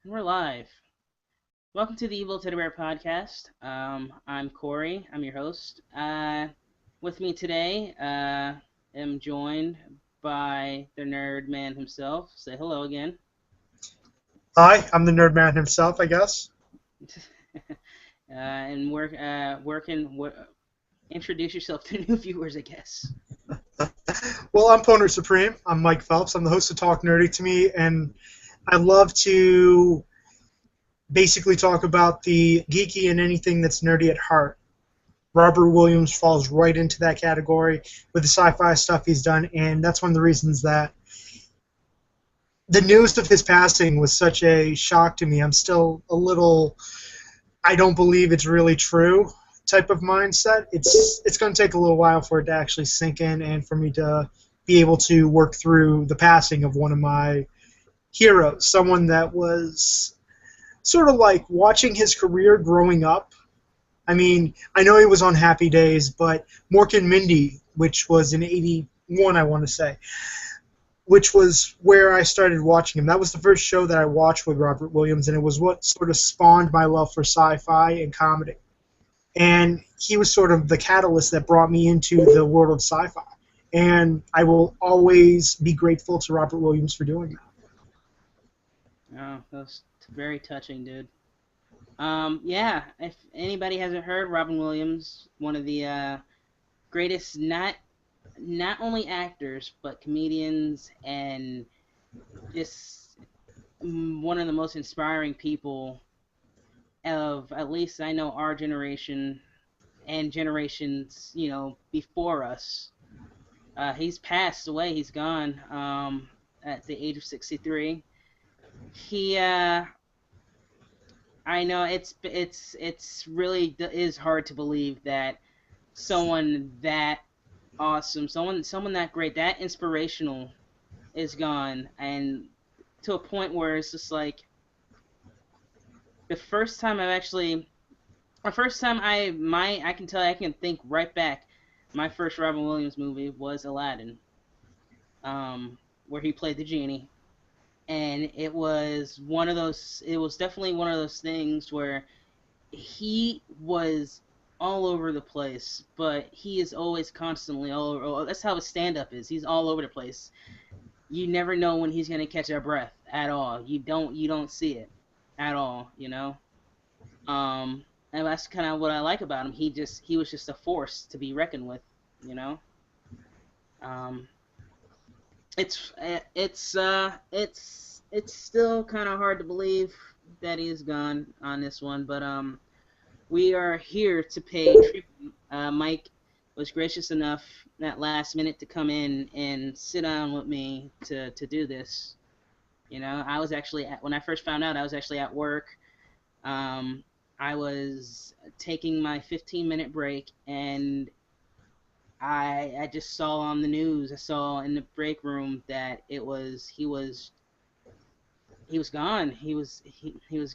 And we're live. Welcome to the Evil Teddy Bear podcast. I'm Corey. I'm your host. With me today, am joined by the nerd man himself. Say hello again. Hi, I'm the nerd man himself, I guess. And introduce yourself to new viewers, I guess. Well, I'm Poner Supreme. I'm Mike Phelps. I'm the host of Talk Nerdy to Me, and I love to basically talk about the geeky and anything that's nerdy at heart. Robert Williams falls right into that category with the sci-fi stuff he's done, and that's one of the reasons that the news of his passing was such a shock to me. I'm still a little, I don't believe it's really true type of mindset. It's going to take a little while for it to actually sink in and for me to be able to work through the passing of one of my heroes, someone that was sort of like watching his career growing up. I mean, I know he was on Happy Days, but Mork and Mindy, which was in '81, I want to say, which was where I started watching him. That was the first show that I watched with Robert Williams, and it was what sort of spawned my love for sci-fi and comedy. And he was sort of the catalyst that brought me into the world of sci-fi. And I will always be grateful to Robert Williams for doing that. Oh, that's very touching, dude. Yeah, if anybody hasn't heard, Robin Williams, one of the greatest not only actors but comedians and just one of the most inspiring people of at least I know our generation and generations before us. He's passed away. He's gone at the age of 63. He I know it's really is hard to believe that someone that awesome, someone that great, that inspirational is gone, and to a point where it's just like the first time I've actually, the first time I can tell you, I can think right back. My first Robin Williams movie was Aladdin, where he played the genie, and it was one of those. It was definitely one of those things where he was all over the place, but he is always constantly all over. Oh, that's how his stand up is. He's all over the place. You never know when he's gonna catch a breath at all. You don't see it at all, you know. And that's kind of what I like about him. He was just a force to be reckoned with, you know. Um, it's still kind of hard to believe that he's gone on this one, but we are here to pay tribute. Mike was gracious enough that last minute to come in and sit down with me to do this. You know, I was actually when I first found out, I was actually at work. Um, I was taking my 15-minute break, and I just saw on the news. I saw in the break room that he was gone. He was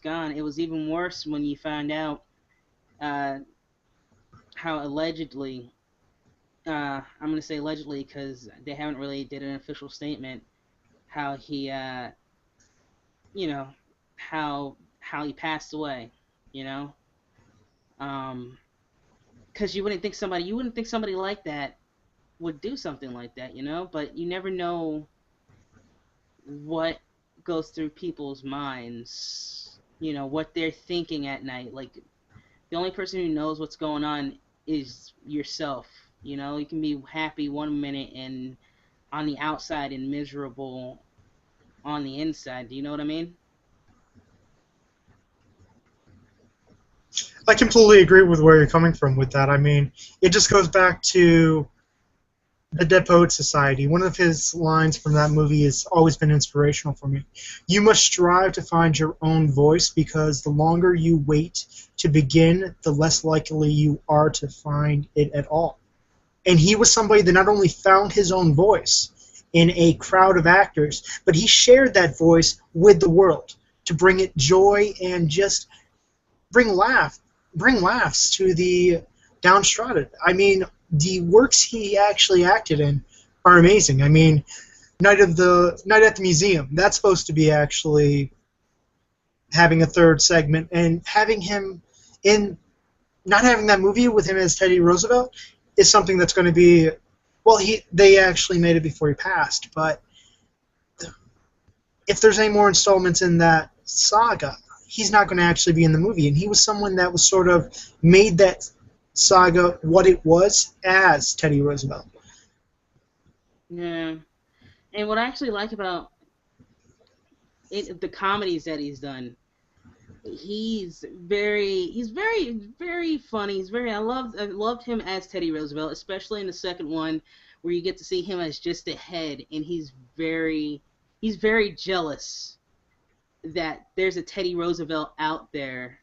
gone. It was even worse when you find out uh, how allegedly. I'm gonna say allegedly because they haven't really did an official statement. How he, you know, how he passed away. You know, um, because you wouldn't think somebody like that would do something like that. You know, but you never know what goes through people's minds. You know what they're thinking at night. Like the only person who knows what's going on is yourself. You know, you can be happy one minute and on the outside and miserable on the inside. Do you know what I mean? I completely agree with where you're coming from with that. I mean, it just goes back to the Dead Poet Society. One of his lines from that movie has always been inspirational for me. You must strive to find your own voice because the longer you wait to begin, the less likely you are to find it at all. And he was somebody that not only found his own voice in a crowd of actors, but he shared that voice with the world to bring it joy and just bring laughs to the downtrodden. I mean, the works he actually acted in are amazing. I mean, Night at the Museum. That's supposed to be actually having a third segment and having him in, not having that movie with him as Teddy Roosevelt is something that's going to be, well, they actually made it before he passed, but if there's any more installments in that saga, he's not going to actually be in the movie. And he was someone that was sort of made that saga what it was as Teddy Roosevelt. Yeah. And what I actually like about the comedies that he's done, he's very funny. I loved him as Teddy Roosevelt, especially in the second one where you get to see him as just a head, and he's very jealous that there's a Teddy Roosevelt out there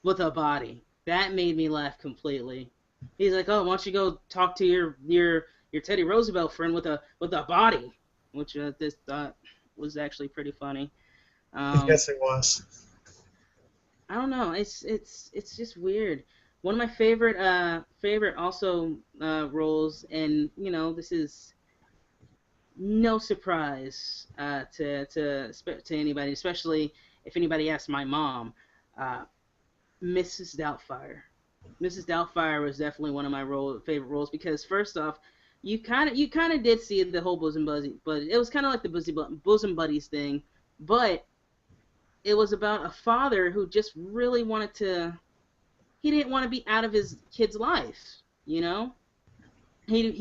with a body. That made me laugh completely. He's like, "Oh, why don't you go talk to your Teddy Roosevelt friend with a body," which this thought was actually pretty funny. Yes, it was. I don't know. It's just weird. One of my favorite also roles, and this is no surprise to anybody, especially if anybody asks my mom, Mrs. Doubtfire. Mrs. Doubtfire was definitely one of my favorite roles because first off, you kind of did see the whole bosom buddy, but it was kind of like the bosom buddies thing, but it was about a father who just really he didn't want to be out of his kid's life, He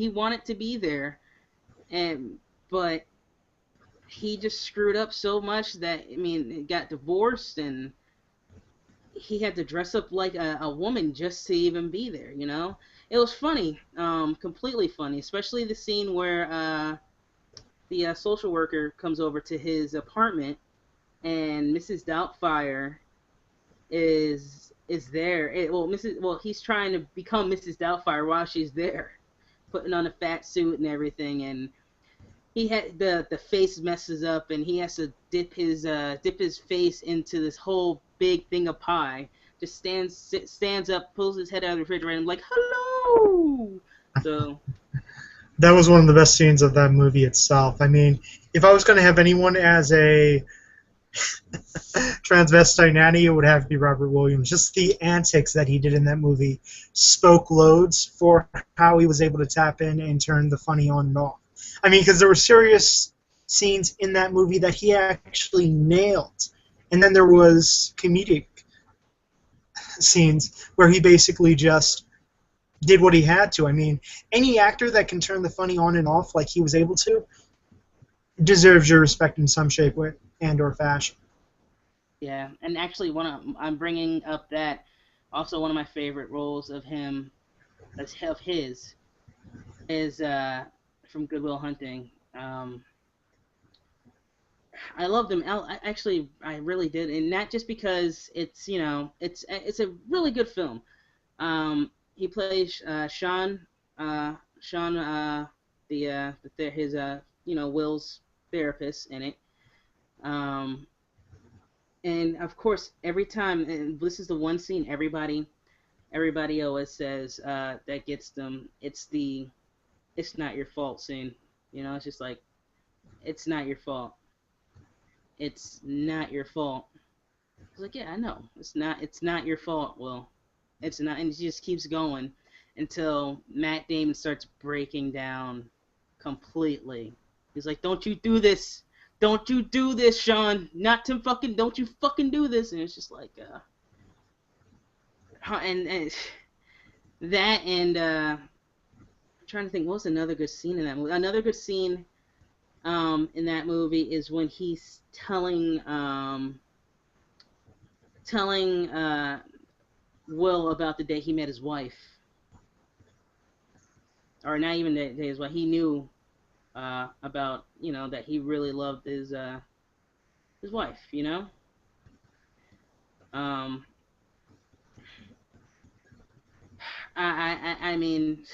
wanted to be there, but he just screwed up so much that, he got divorced and he had to dress up like a woman just to even be there, It was funny, completely funny, especially the scene where the social worker comes over to his apartment and Mrs. Doubtfire is there. He's trying to become Mrs. Doubtfire while she's there, putting on a fat suit and everything, and he had the face messes up, and he has to dip his face into this whole big thing of pie. Just stands up, pulls his head out of the refrigerator, and I'm like, "Hello!" So that was one of the best scenes of that movie itself. I mean, if I was going to have anyone as a transvestite nanny, it would have to be Robert Williams. Just the antics that he did in that movie spoke loads for how he was able to tap in and turn the funny on and off. I mean, because there were serious scenes in that movie that he actually nailed, and then there was comedic scenes where he basically just did what he had to. I mean, any actor that can turn the funny on and off like he was able to deserves your respect in some shape and or fashion. Yeah, and actually, I'm bringing up that also one of my favorite roles of him, of his, is from Good Will Hunting. I loved him. I really did, and not just because it's it's a really good film. He plays Sean, his Will's therapist in it. And of course, every time, and this is the one scene everybody always says that gets them. It's not your fault scene. It's just like, it's not your fault. It's not your fault. I was like, yeah, I know. It's not your fault, Will. It's not, and it just keeps going until Matt Damon starts breaking down completely. He's like, "Don't you do this. Don't you do this, Sean. Don't you fucking do this." And it's just like, and that, and I'm trying to think, what was another good scene in that movie? Another good scene in that movie is when he's telling Will about the day he met his wife, or not even the day his wife. He knew about that he really loved his wife. I mean,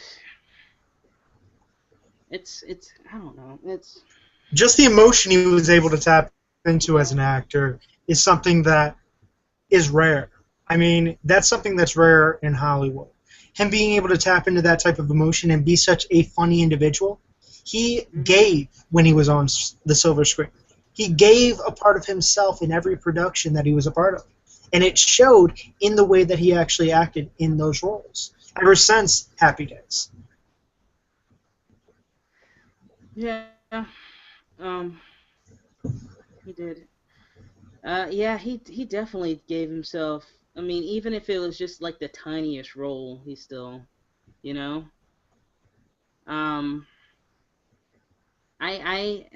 it's I don't know. It's just the emotion he was able to tap into as an actor is something that is rare. I mean, that's something that's rare in Hollywood. Him being able to tap into that type of emotion and be such a funny individual, he gave when he was on the silver screen. He gave a part of himself in every production that he was a part of. And it showed in the way that he actually acted in those roles ever since Happy Days. Yeah. Um, he did. Yeah, he definitely gave himself. I mean, even if it was just like the tiniest role, he still, you know. Um, I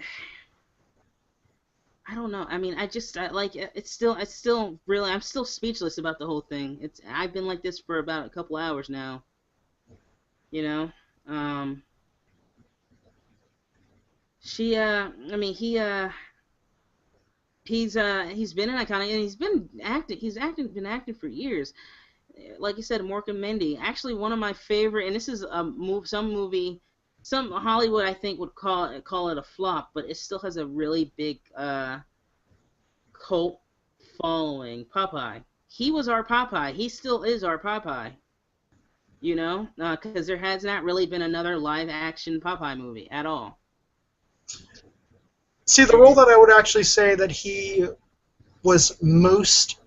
I don't know. I mean, like it's still really I'm still speechless about the whole thing. I've been like this for about a couple hours now, you know. Um, I mean, he's been an iconic and been acting for years. Like you said, Mork and Mindy. Actually, one of my favorite, and this is some Hollywood I think would call it a flop, but it still has a really big cult following. Popeye. He was our Popeye. He still is our Popeye. You know, because there has not really been another live action Popeye movie at all. See, the role that I would actually say that he was most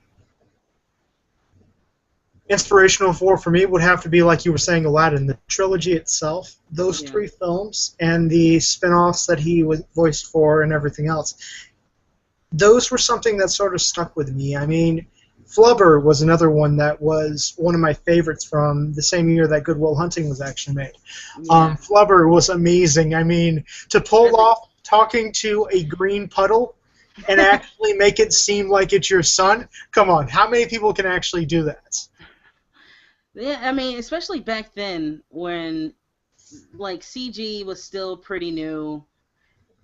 inspirational for me would have to be, like you were saying, Aladdin. The trilogy itself, those Yeah. 3 films, and the spin-offs that he was voiced for and everything else. Those were something that sort of stuck with me. I mean, Flubber was another one that was one of my favorites from the same year that Good Will Hunting was actually made. Yeah. Flubber was amazing. I mean, to pull off talking to a green puddle and actually make it seem like it's your son, come on, how many people can actually do that? Yeah, I mean, especially back then when like CG was still pretty new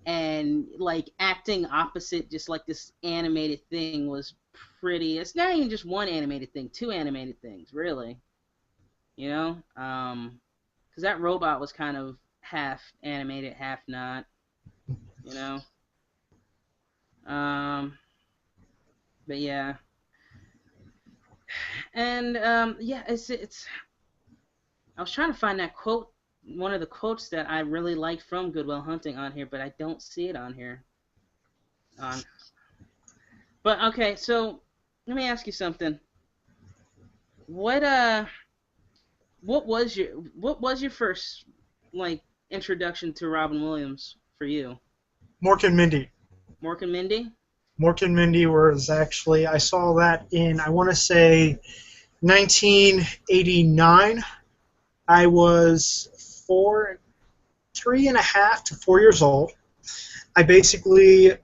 and like acting opposite just like this animated thing was pretty. It's not even just one animated thing, two animated things, really. You know? Cuz that robot was kind of half animated, half not, you know. Um but yeah. And yeah, it's I was trying to find that quote, one of the quotes that I really liked from Good Will Hunting on here, but I don't see it on here. On, but okay, so let me ask you something. What what was your first like introduction to Robin Williams for you? Mork and Mindy. Mork and Mindy? Mork and Mindy was actually, I saw that in, I want to say, 1989. I was 3.5 to 4 years old. I basically,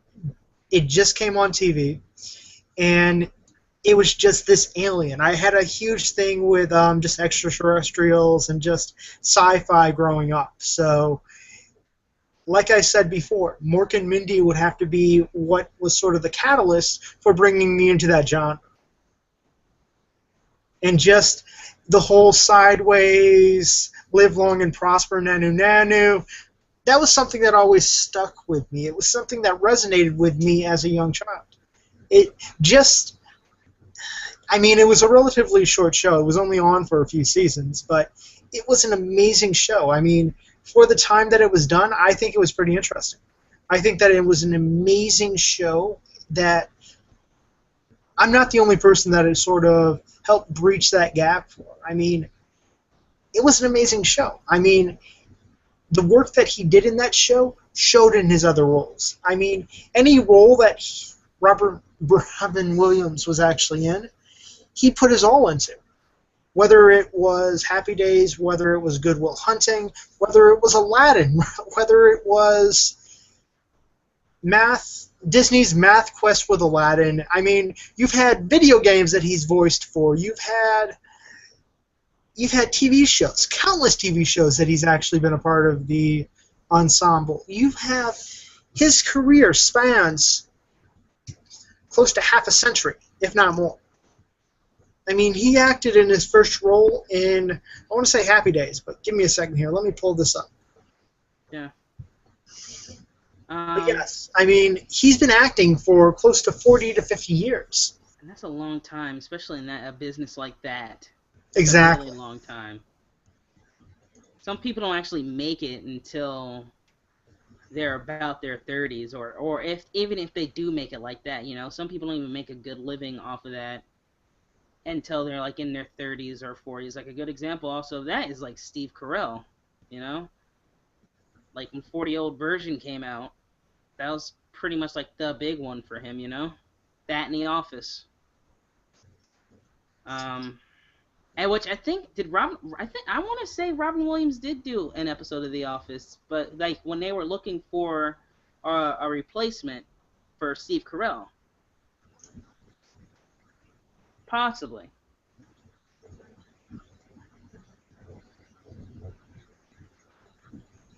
it just came on TV, and it was just this alien. I had a huge thing with just extraterrestrials and just sci-fi growing up. So, like I said before, Mork and Mindy would have to be what was sort of the catalyst for bringing me into that genre. And just the whole sideways, live long and prosper, nanu nanu, that was something that always stuck with me. It was something that resonated with me as a young child. It just, I mean, it was a relatively short show. It was only on for a few seasons, but it was an amazing show. I mean, for the time that it was done, I think it was pretty interesting. I think that it was an amazing show that I'm not the only person that has sort of helped breach that gap for. I mean, it was an amazing show. I mean, the work that he did in that show showed in his other roles. I mean, any role that Robin Williams was actually in, he put his all into. Whether it was Happy Days, whether it was Good Will Hunting, whether it was Aladdin, whether it was Disney's Math Quest with Aladdin. I mean, you've had video games that he's voiced for. You've had TV shows, countless TV shows that he's actually been a part of the ensemble. His career spans close to half a century, if not more. I mean, he acted in his first role in, I want to say Happy Days, but give me a second here. Let me pull this up. Yeah. But yes, I mean, he's been acting for close to 40 to 50 years. And that's a long time, especially in a business like that. Exactly. A really long time. Some people don't actually make it until they're about their 30s, or if even if they do make it like that, some people don't even make a good living off of that until they're like in their 30s or 40s. Like a good example also of that is like Steve Carell, you know, like when 40-year-old Version came out, that was pretty much like the big one for him, that in The Office. And which I think I want to say Robin Williams did do an episode of The Office, but like when they were looking for a replacement for Steve Carell, possibly.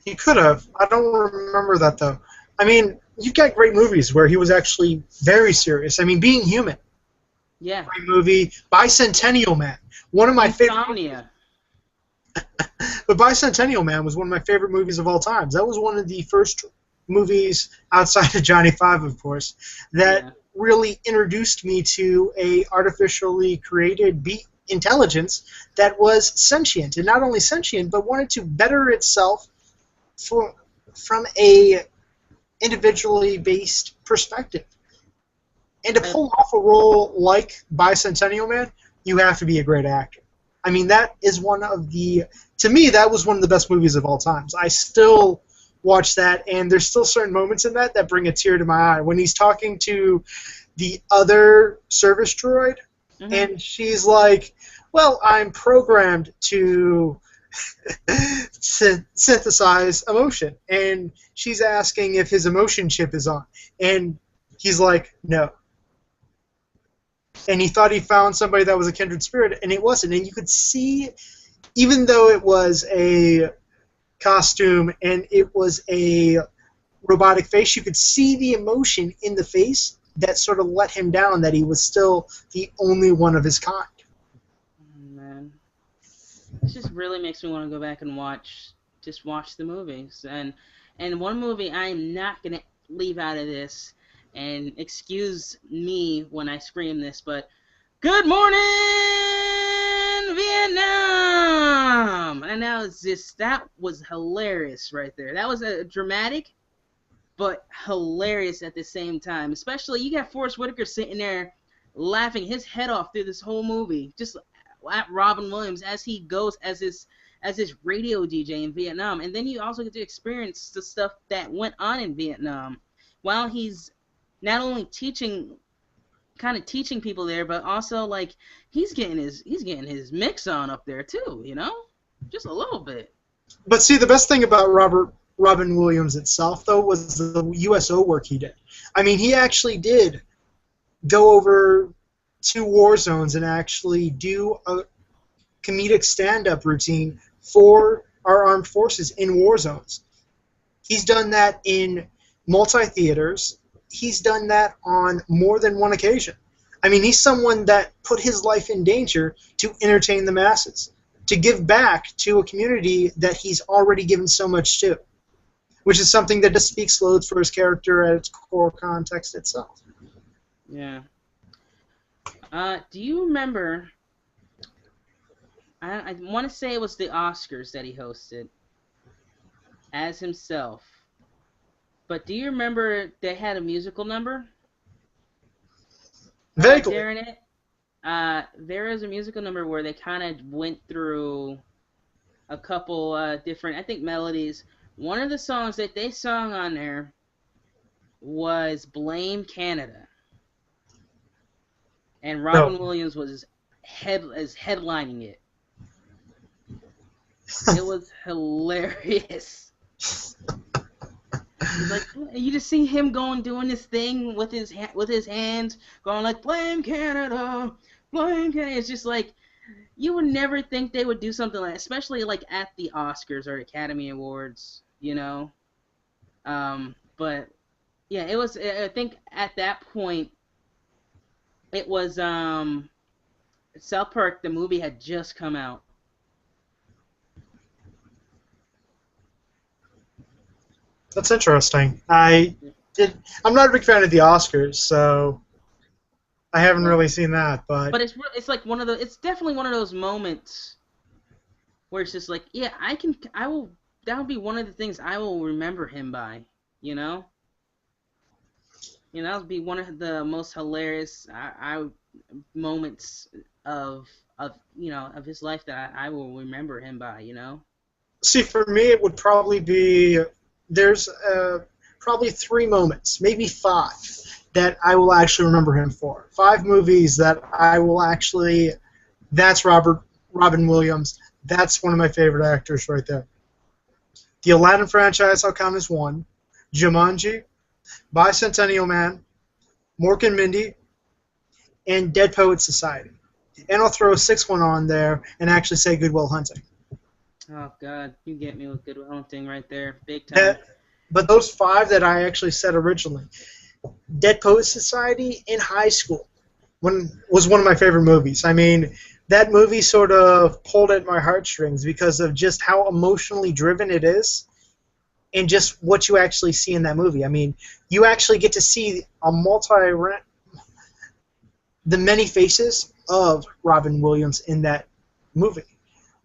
He could have. I don't remember that though. I mean, you've got great movies where he was actually very serious. I mean, Being Human. Yeah. Great movie. Bicentennial Man. One of my Insomnia. But Bicentennial Man was one of my favorite movies of all time. That was one of the first movies outside of Johnny Five, of course, that really introduced me to a artificially created intelligence that was sentient, and not only sentient, but wanted to better itself from a individually based perspective. And to pull off a role like Bicentennial Man, you have to be a great actor. I mean, that is to me, that was one of the best movies of all times. I still watch that, and there's still certain moments in that bring a tear to my eye. When he's talking to the other service droid, and she's like, well, I'm programmed to synthesize emotion. And she's asking if his emotion chip is on. And he's like, no. And he thought he found somebody that was a kindred spirit, and it wasn't. And you could see, even though it was a costume and it was a robotic face, you could see the emotion in the face that sort of let him down, that he was still the only one of his kind. Oh, man. This just really makes me want to go back and watch the movies. And one movie I'm not going to leave out of this, and excuse me when I scream this, but Good Morning Vietnam! And that was hilarious right there. That was a dramatic, but hilarious at the same time. Especially, you got Forrest Whitaker sitting there laughing his head off through this whole movie, just at Robin Williams as he goes as his radio DJ in Vietnam. And then you also get to experience the stuff that went on in Vietnam while he's not only teaching people there, but also like he's getting his mix on up there too, just a little bit. But see, the best thing about Robin Williams itself, though, was the USO work he did. I mean, he actually did go over to war zones and actually do a comedic stand-up routine for our armed forces in war zones. He's done that in multi-theaters. He's done that on more than one occasion. I mean, he's someone that put his life in danger to entertain the masses, to give back to a community that he's already given so much to, which is something that just speaks loads for his character at its core context itself. Yeah. Do you remember, I want to say it was the Oscars that he hosted as himself, but do you remember they had a musical number? Very cool. During it, there is a musical number where they kind of went through a couple different, I think, melodies. One of the songs that they sung on there was Blame Canada. And Robin Williams was headlining it. It was hilarious. Like, you just see him doing this thing with his hands, going like, blame Canada, blame Canada. It's just like, you would never think they would do something like, especially like at the Oscars or Academy Awards, But yeah, it was. I think at that point, it was South Park. The movie had just come out. That's interesting. I'm not a big fan of the Oscars, so I haven't really seen that. But it's like it's definitely one of those moments where it's just like, yeah, that will be one of the things I will remember him by. You know, that would be one of the most hilarious moments of of his life that I will remember him by. See, for me, it would probably be there's probably 3 moments, maybe 5, that I will actually remember him for. 5 movies that I will actually. That's Robin Williams. That's one of my favorite actors right there. The Aladdin franchise I'll count as 1. Jumanji, Bicentennial Man, Mork and Mindy, and Dead Poets Society. And I'll throw a 6th one on there and actually say Good Will Hunting. Oh God, you get me with Good Will Hunting right there, big time. But those 5 that I actually said originally, Dead Poets Society in high school was one of my favorite movies. I mean, that movie sort of pulled at my heartstrings because of just how emotionally driven it is and just what you actually see in that movie. I mean, you actually get to see the many faces of Robin Williams in that movie.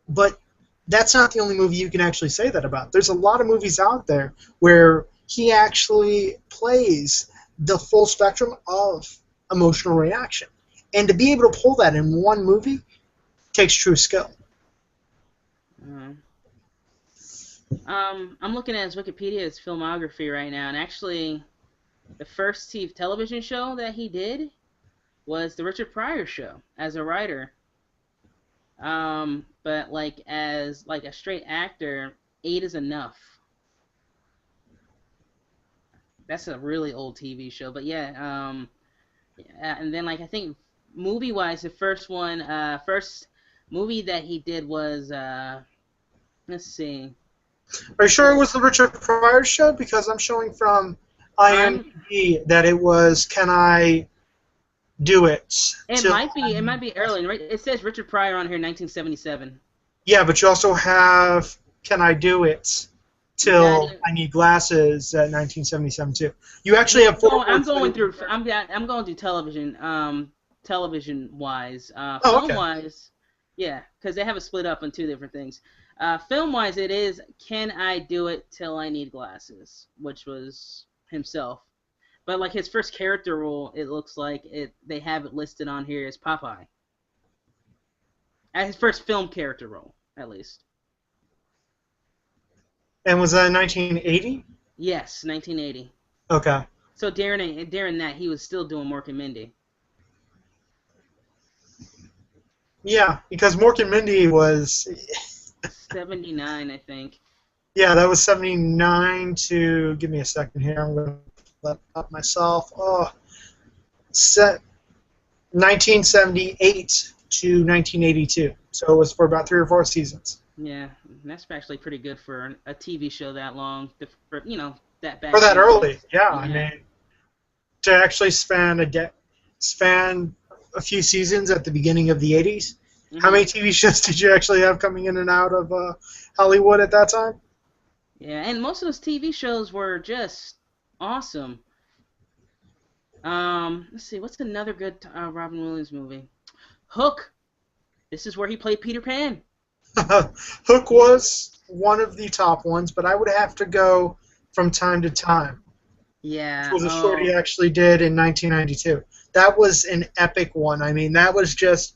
But that's not the only movie you can actually say that about. There's a lot of movies out there where he actually plays the full spectrum of emotional reaction. And to be able to pull that in one movie takes true skill. I'm looking at his Wikipedia, his filmography right now, and actually, the first television show that he did was the Richard Pryor Show as a writer. But as a straight actor, 8 is Enough. That's a really old TV show, but yeah. And then I think movie-wise, the first movie that he did was let's see. Are you sure it was the Richard Pryor Show? Because I'm showing from IMDb that it was Can I Do It? It might be early. Right? It says Richard Pryor on here, 1977. Yeah, but you also have Can I Do It Till I Need Glasses at 1977 too. You actually have 4. I'm going through television. Television wise, film wise, yeah, because they have it split up in 2 different things. Film wise, it is Can I Do It Till I Need Glasses, which was himself. But his first character role, it looks like they have it listed on here as Popeye. As his first film character role, at least. And was that in 1980? Yes, 1980. Okay. So during that, he was still doing Mork and Mindy. Yeah, because Mork and Mindy was 79, I think. Yeah, that was 79 to. Give me a second here. I'm going to let up myself. 1978 to 1982. So it was for about 3 or 4 seasons. Yeah, that's actually pretty good for a TV show that long. That back. For that early, yeah. I mean, to actually span a few seasons at the beginning of the 80s. Mm-hmm. How many TV shows did you actually have coming in and out of Hollywood at that time? Yeah, and most of those TV shows were just awesome. Let's see, what's another good Robin Williams movie? Hook. This is where he played Peter Pan. Hook was one of the top ones, but I would have to go From Time to Time. Yeah. Which was a short he actually did in 1992. That was an epic one. I mean, that was just...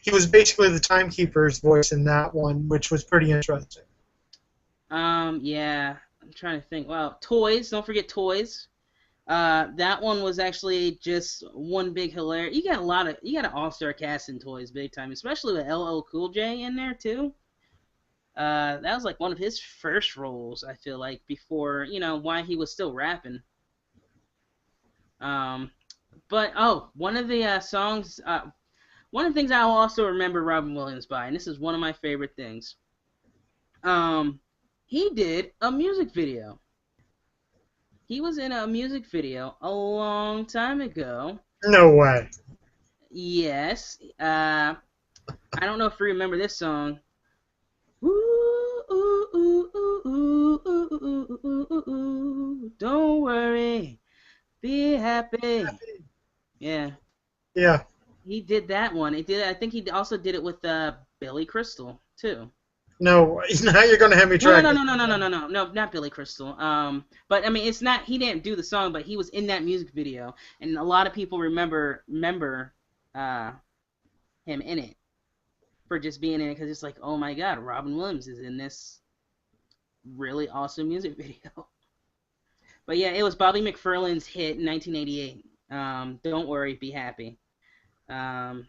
he was basically the timekeeper's voice in that one, which was pretty interesting. Yeah. I'm trying to think. Wow. Toys. Don't forget Toys. That one was actually just one big hilarious. You got an all-star cast in Toys, big time, especially with LL Cool J in there too. That was one of his first roles, I feel like, before why he was still rapping. But one of the songs, one of the things I will also remember Robin Williams by, and this is one of my favorite things. He did a music video. He was in a music video a long time ago. No way. Yes. I don't know if you remember this song. Ooh, ooh, ooh, ooh, ooh, ooh, ooh, ooh, ooh. Don't worry. Be happy. Yeah. Yeah. He did that one. I think he also did it with Billy Crystal, too. No, now you're gonna have me No, track no, it. no, no, no, no, no, no, no, no, not Billy Crystal. But I mean, it's not. He didn't do the song, but he was in that music video, and a lot of people remember uh, him in it for just being in it because it's like, oh my God, Robin Williams is in this really awesome music video. But yeah, it was Bobby McFerrin's hit in 1988. Don't worry, be happy. Um,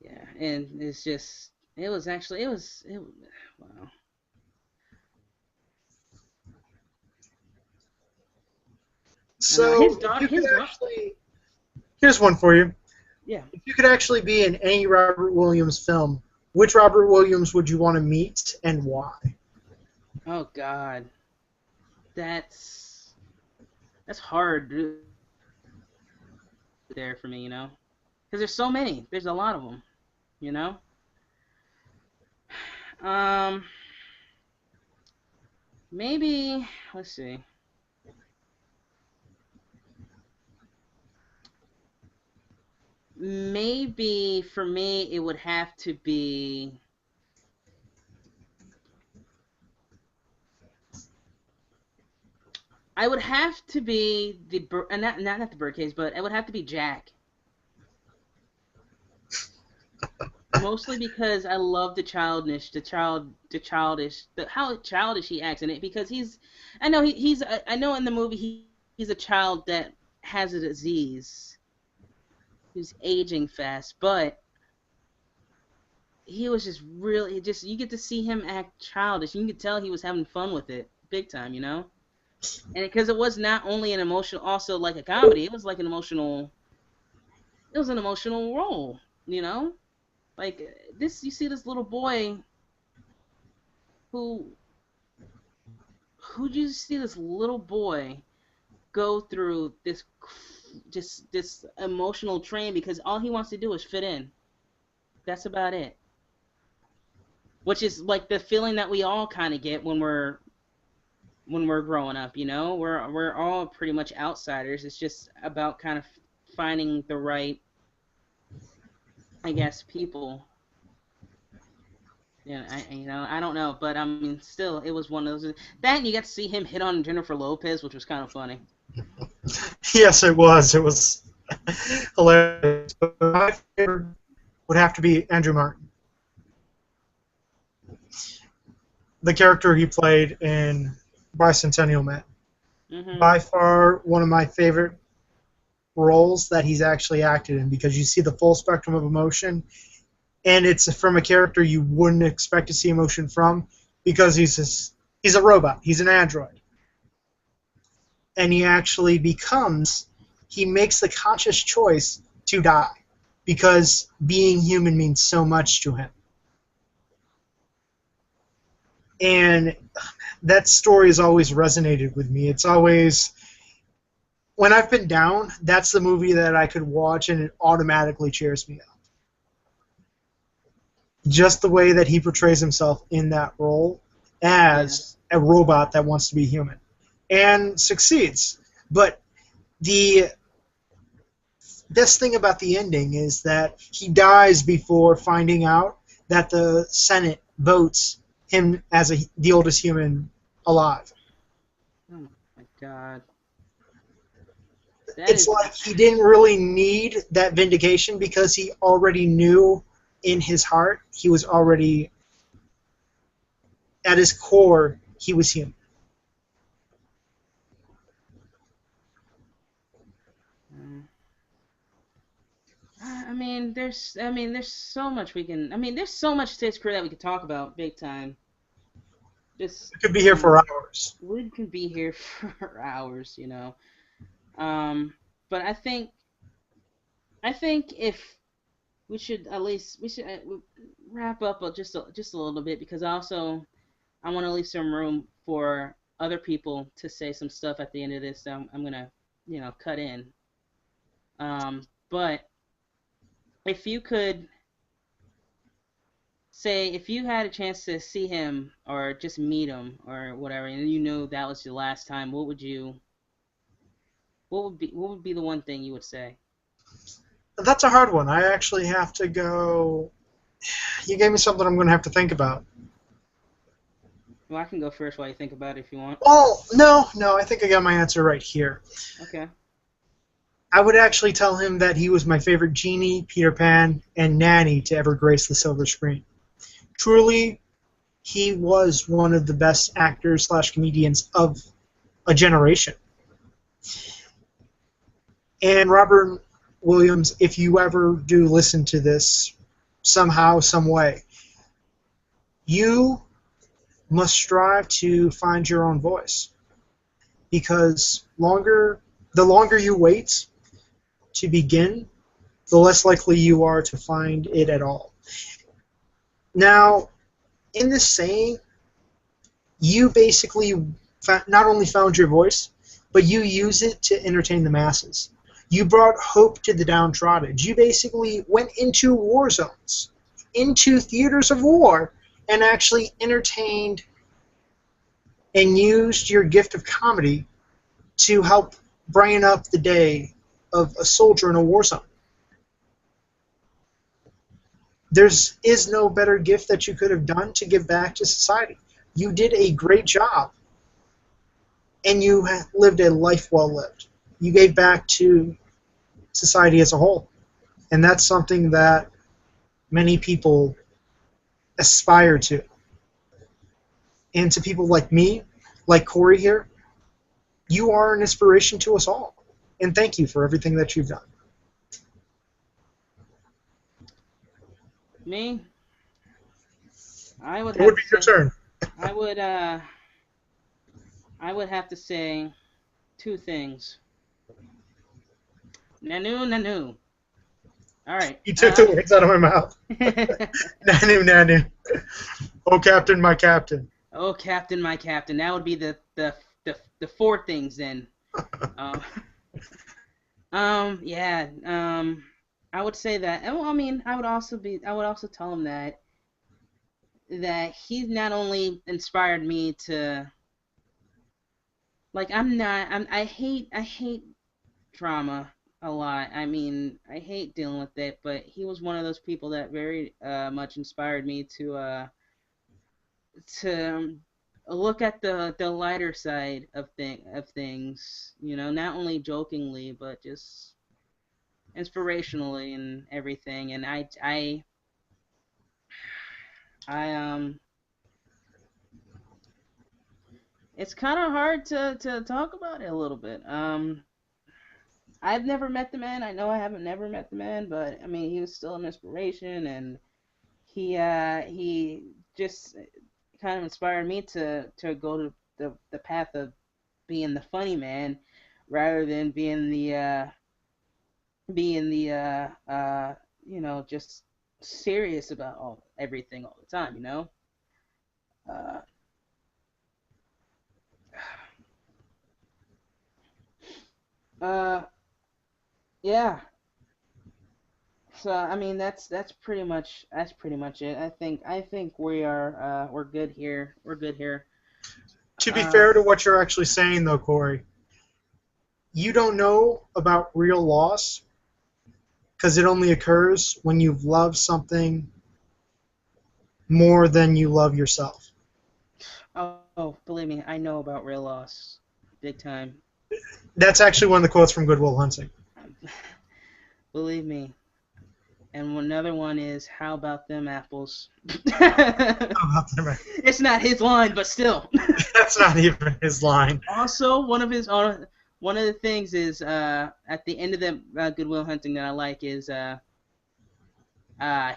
yeah, and it's just, it was actually, wow. I know his So if daughter, you could his daughter, actually, here's one for you. yeah. If you could actually be in any Robert Williams film, which Robert Williams would you want to meet and why? Oh God, that's that's hard there for me, because there's so many. There's a lot of them, you know. Um, maybe let's see. Maybe for me it would have to be. I would have to be the not the Birdcage, but it would have to be Jack. Mostly because I love how childish he acts in it. Because I know I know in the movie he's a child that has a disease, who's aging fast, but he was just really just you get to see him act childish. You can tell he was having fun with it, big time, And because it was not only an emotional, also like a comedy, it was like it was an emotional role, you know. Like this, you see this little boy who you see this little boy go through this just this emotional train because all he wants to do is fit in. That's about it. Which is like the feeling that we all kind of get when we're growing up, We're all pretty much outsiders. It's just about kind of finding the right, I guess, people. Yeah, I don't know, but I mean, still, it was one of those. That and you got to see him hit on Jennifer Lopez, which was kind of funny. Yes, it was. It was hilarious. But my favorite would have to be Andrew Martin, the character he played in Bicentennial Man. Mhm. By far one of my favorite roles that he's actually acted in because you see the full spectrum of emotion, and it's from a character you wouldn't expect to see emotion from because he's a robot, he's an android, and he makes the conscious choice to die because being human means so much to him. And that story has always resonated with me. It's always, when I've been down, that's the movie that I could watch and it automatically cheers me up. Just the way that he portrays himself in that role as Yes. a robot that wants to be human and succeeds. But the best thing about the ending is that he dies before finding out that the Senate votes him as the oldest human alive. Oh my God. That It's is. like he didn't really need that vindication because he already knew in his heart he was already, at his core, he was human. uh, I mean, there's so much we can. I mean, there's so much to his career that we could talk about, big time. Just, We could be here for hours. we can be here for hours. But I think if we should at least we should wrap up just a little bit because also I want to leave some room for other people to say some stuff at the end of this. So I'm gonna cut in. But if you could say if you had a chance to see him or just meet him or whatever, and you knew that was your last time, what would be the one thing you would say? That's a hard one. I actually have to go. You gave me something I'm going to have to think about. Well, I can go first while you think about it if you want. Well, no, I think I got my answer right here. Okay. I would actually tell him that he was my favorite genie, Peter Pan, and Nanny to ever grace the silver screen. Truly, he was one of the best actors slash comedians of a generation. And Robert Williams, if you ever do listen to this somehow, some way, you must strive to find your own voice, because the longer you wait to begin, the less likely you are to find it at all. Now, in this saying, you basically not only found your voice, but you use it to entertain the masses. You brought hope to the downtrodden. You basically went into war zones, into theaters of war, and actually entertained and used your gift of comedy to help brighten up the day of a soldier in a war zone. There is no better gift that you could have done to give back to society. You did a great job, and you lived a life well lived. You gave back to society as a whole, and that's something that many people aspire to. And to people like me, like Corey here, you are an inspiration to us all. And thank you for everything that you've done. Me, I would It have would to be your say, turn. I would, I would have to say two things. Nanu, Nanu. All right. You took the words out of my mouth. Nanu, Nanu. Oh, Captain, my Captain. Oh, Captain, my Captain. That would be the four things then. Um, yeah. I would say that. Well, I mean, I would also tell him that he's not only inspired me to, like, I hate drama a lot. I mean, I hate dealing with it, but he was one of those people that very much inspired me to look at the lighter side of things. You know, not only jokingly, but just inspirationally and everything. And I it's kind of hard to talk about it a little bit. I've never met the man. I know I haven't never met the man, but I mean, he was still an inspiration, and he just kind of inspired me to go to the path of being the funny man rather than being the you know, just serious about everything all the time, you know. Uh, uh, yeah. So I mean, that's pretty much it. I think we're good here. We're good here. To be Uh, fair to what you're actually saying, though, Corey, you don't know about real loss because it only occurs when you've loved something more than you love yourself. believe me, I know about real loss, big time. That's actually one of the quotes from Good Will Hunting. Believe me. And another one is, "How about them apples?" It's not his line, but still. That's not even his line. Also, one of the things is at the end of the Good Will Hunting that I like is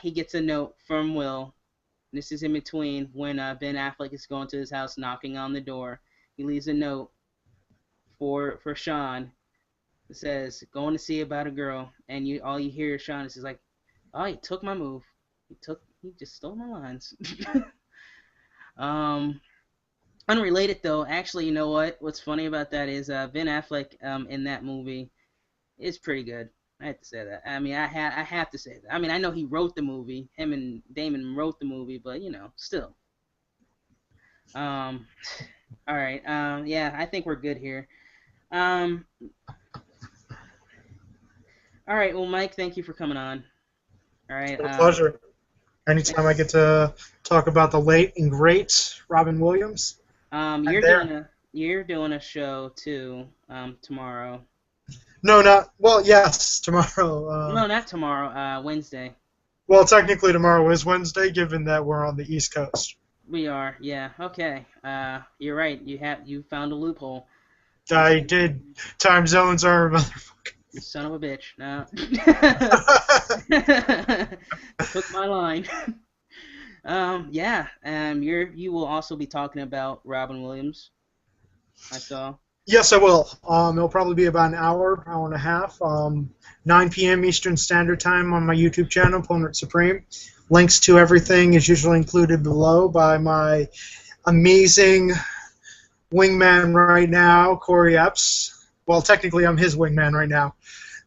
he gets a note from Will. This is in between when Ben Affleck is going to his house, knocking on the door. He leaves a note for Sean. It says, "Going to see about a girl," and all you hear is Sean is like, "Oh, he took my move. He just stole my lines." um, Unrelated though, actually, you know what? What's funny about that is Ben Affleck in that movie is pretty good. I have to say that. I mean, I have to say that. I mean, I know he wrote the movie. Him and Damon wrote the movie, but you know, still. Um, all right. Yeah, I think we're good here. Um, all right. Well, Mike, thank you for coming on. All It's right. been a pleasure. Anytime I get to talk about the late and great Robin Williams, I'm there. You're doing a show too tomorrow. No, not well. Yes, tomorrow. No, not tomorrow. Wednesday. Well, technically tomorrow is Wednesday, given that we're on the East Coast. We are. Yeah. Okay. You're right. You found a loophole. I did. Time zones are a motherfucker. You son of a bitch. No. Took my line. Yeah. You will also be talking about Robin Williams. I saw. Yes, I will. It'll probably be about an hour, hour and a half. 9 p.m. Eastern Standard Time on my YouTube channel, Opponent Supreme. Links to everything is usually included below by my amazing wingman right now, Corey Epps. Well, technically, I'm his wingman right now.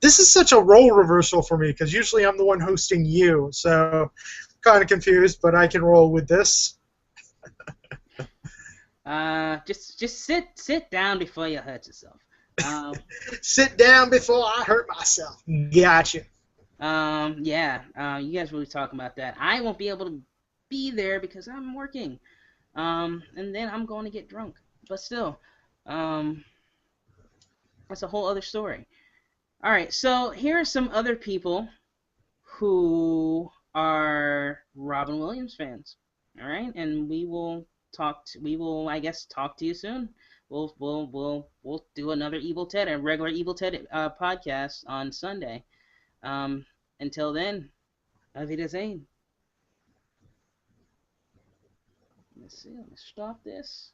This is such a role reversal for me because usually I'm the one hosting you, so kind of confused, but I can roll with this. Just sit down before you hurt yourself. Sit down before I hurt myself. Gotcha. Yeah. You guys really talking about that. I won't be able to be there because I'm working. And then I'm going to get drunk. But still, that's a whole other story. All right, so here are some other people who are Robin Williams fans. All right, and we will, I guess, talk to you soon. We'll do another Evil Ted, a regular Evil Ted podcast on Sunday. Until then, Auf Wiedersehen. Let's see. Let me stop this.